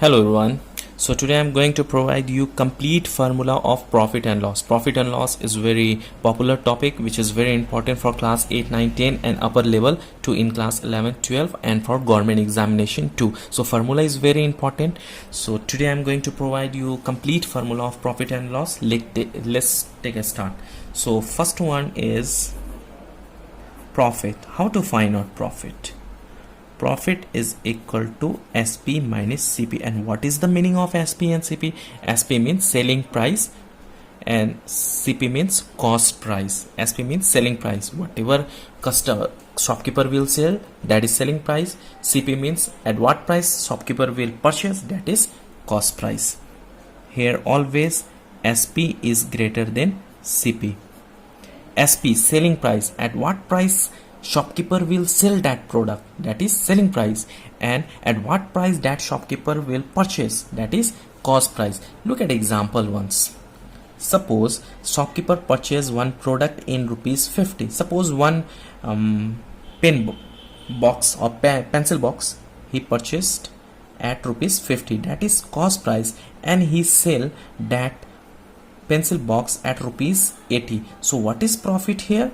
Hello everyone. So today I'm going to provide you complete formula of profit and loss. Profit and loss is very popular topic which is very important for class 8, 9, 10 and upper level to in class 11, 12 and for government examination too. So formula is very important. So today I'm going to provide you complete formula of profit and loss. Let's take a start. So first one is profit. How to find out profit? Profit is equal to SP minus CP. And what is the meaning of SP and CP? SP means selling price and CP means cost price. SP means selling price. Whatever shopkeeper will sell, that is selling price. CP means at what price shopkeeper will purchase, that is cost price. Here always SP is greater than CP. SP selling price, at what price shopkeeper will sell that product, that is selling price, and at what price that shopkeeper will purchase, that is cost price. Look at example once. Suppose shopkeeper purchase one product in rupees 50. Suppose one pen box or pencil box he purchased at rupees 50, that is cost price, and he sell that pencil box at rupees 80. So what is profit here?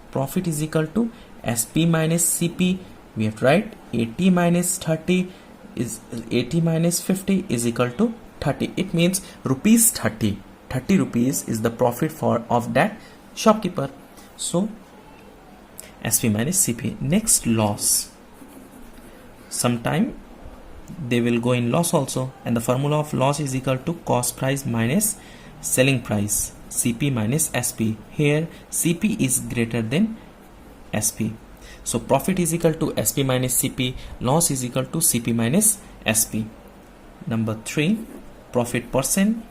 Profit is equal to SP minus CP. We have to write 80 minus 30 is 80 minus 50 is equal to 30. It means rupees 30. 30 rupees is the profit of that shopkeeper. So SP minus CP. Next, loss. Sometime they will go in loss also, and the formula of loss is equal to cost price minus selling price, CP minus SP. Here CP is greater than SP. So profit is equal to SP minus CP, loss is equal to CP minus SP. Number 3, profit percent.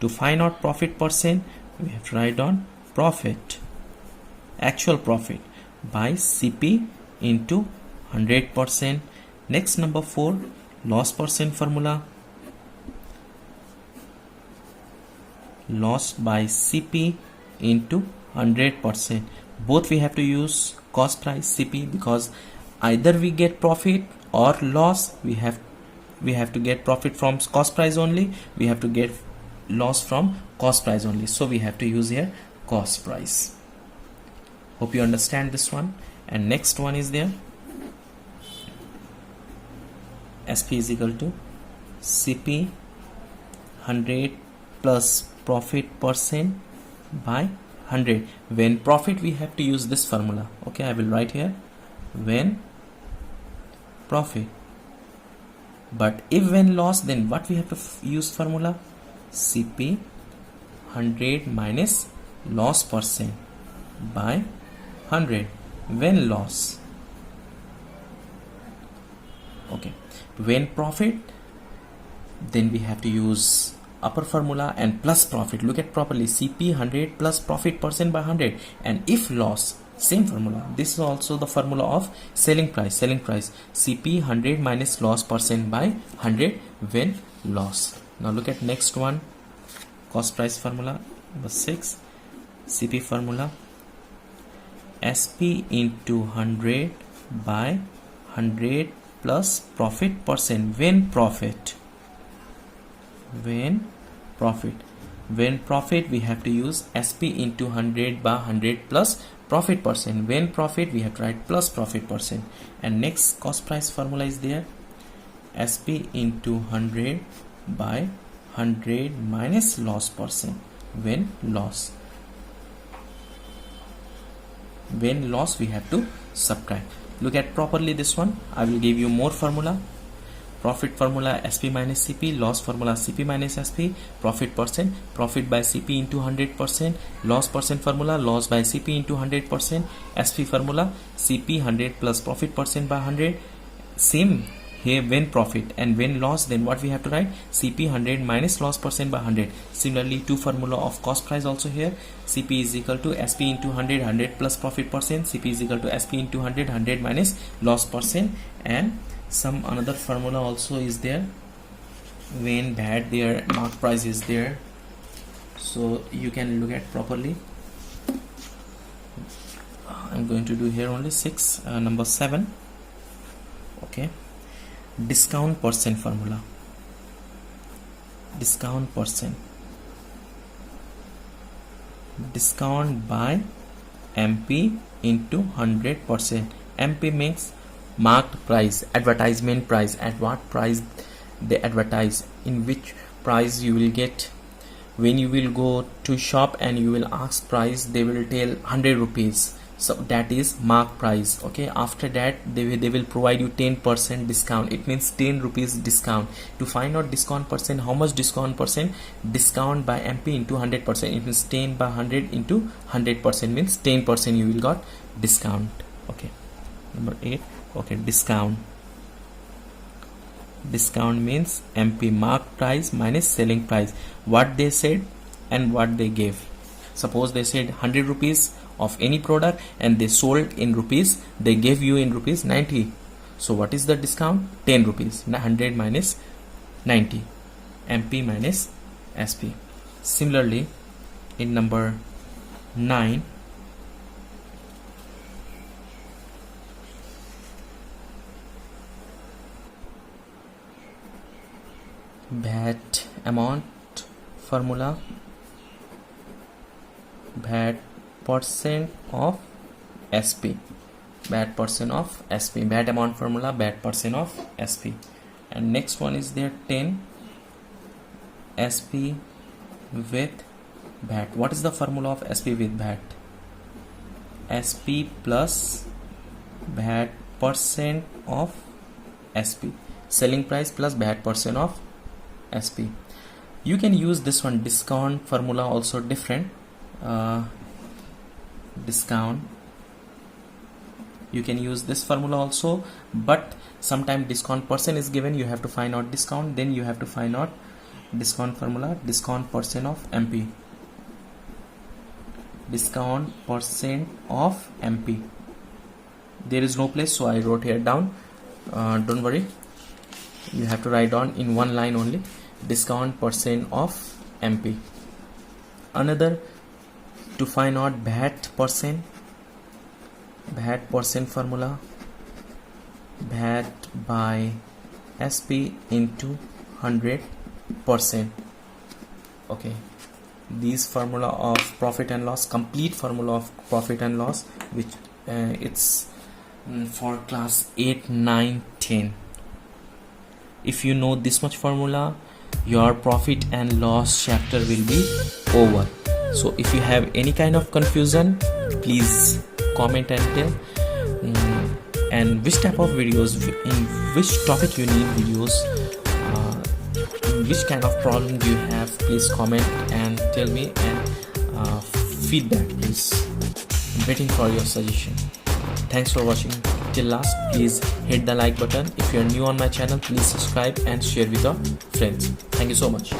To find out profit percent, we have to write down profit, actual profit, by CP into 100%. Next, number 4, loss percent formula. Loss by CP into 100%. Both we have to use cost price CP, because either we get profit or loss. We have to get profit from cost price only, we have to get loss from cost price only. So we have to use here cost price. Hope you understand this one. And next one is there, SP is equal to CP 100 plus profit percent by 100. When profit, we have to use this formula. Okay, I will write here when profit. But if when loss, then what we have to use formula? CP 100 minus loss percent by 100 when loss. Okay, when profit, then we have to use upper formula and plus profit. Look at properly, CP 100 plus profit percent by 100. And if loss, same formula. This is also the formula of selling price. CP 100 minus loss percent by 100 when loss. Now look at next one, cost price formula. Number 6, CP formula, SP into 100 by 100 plus profit percent when profit. When profit, we have to use SP into 100 by 100 plus profit percent. When profit, we have to write plus profit percent. And next cost price formula is there, SP into 100 by 100 minus loss percent when loss. When loss, we have to subtract. Look at properly this one. I will give you more formula. Profit formula SP minus CP, loss formula CP minus SP, profit percent, profit by CP into 100%, loss percent formula, loss by CP into 100%, SP formula CP 100 plus profit percent by 100. Same here, when profit and when loss, then what we have to write? CP 100 minus loss percent by 100. Similarly, two formula of cost price also here. CP is equal to SP into 100, 100 plus profit percent. CP is equal to SP into 100, 100 minus loss percent. And some another formula also is there when bad their mark price is there. So you can look at properly. I'm going to do here only 6, number 7. Okay, discount percent formula. Discount percent, discount by MP into 100%. MP means marked price, advertisement price, at what price they advertise, in which price you will get. When you will go to shop and you will ask price, they will tell 100 rupees, so that is marked price. Okay, after that they will provide you 10% discount. It means 10 rupees discount. To find out discount percent, how much discount percent? Discount by MP into 100%. It means 10 by 100 into 100% means 10% you will got discount. Okay, number 8. Okay, discount. Discount means MP, marked price minus selling price, what they said and what they gave. Suppose they said 100 rupees of any product and they sold in rupees, they gave you in rupees 90. So what is the discount? 10 rupees. 100 minus 90, MP minus SP. Similarly, in number 9, VAT amount formula, VAT percent of SP, VAT percent of SP, VAT amount formula, VAT percent of SP. And next one is there 10, SP with VAT. What is the formula of SP with VAT? SP plus VAT percent of SP, selling price plus VAT percent of SP. You can use this one, discount formula also different. Discount, you can use this formula also, but sometimes discount percent is given, you have to find out discount, then you have to find out discount formula, discount percent of MP, discount percent of MP. There is no place, so I wrote here down. Don't worry, you have to write down in one line only, discount percent of MP. Another, to find out VAT percent, VAT percent formula, VAT by SP into 100%. Okay, these formula of profit and loss, complete formula of profit and loss, which it's for class 8, 9, 10. If you know this much formula, your profit and loss chapter will be over. So if you have any kind of confusion, please comment and tell, and which type of videos, in which topic you need videos, in which kind of problem do you have, please comment and tell me, and feedback please. I'm waiting for your suggestion. Thanks for watching till last. Please hit the like button. If you are new on my channel, please subscribe and share with your friends. Thank you so much.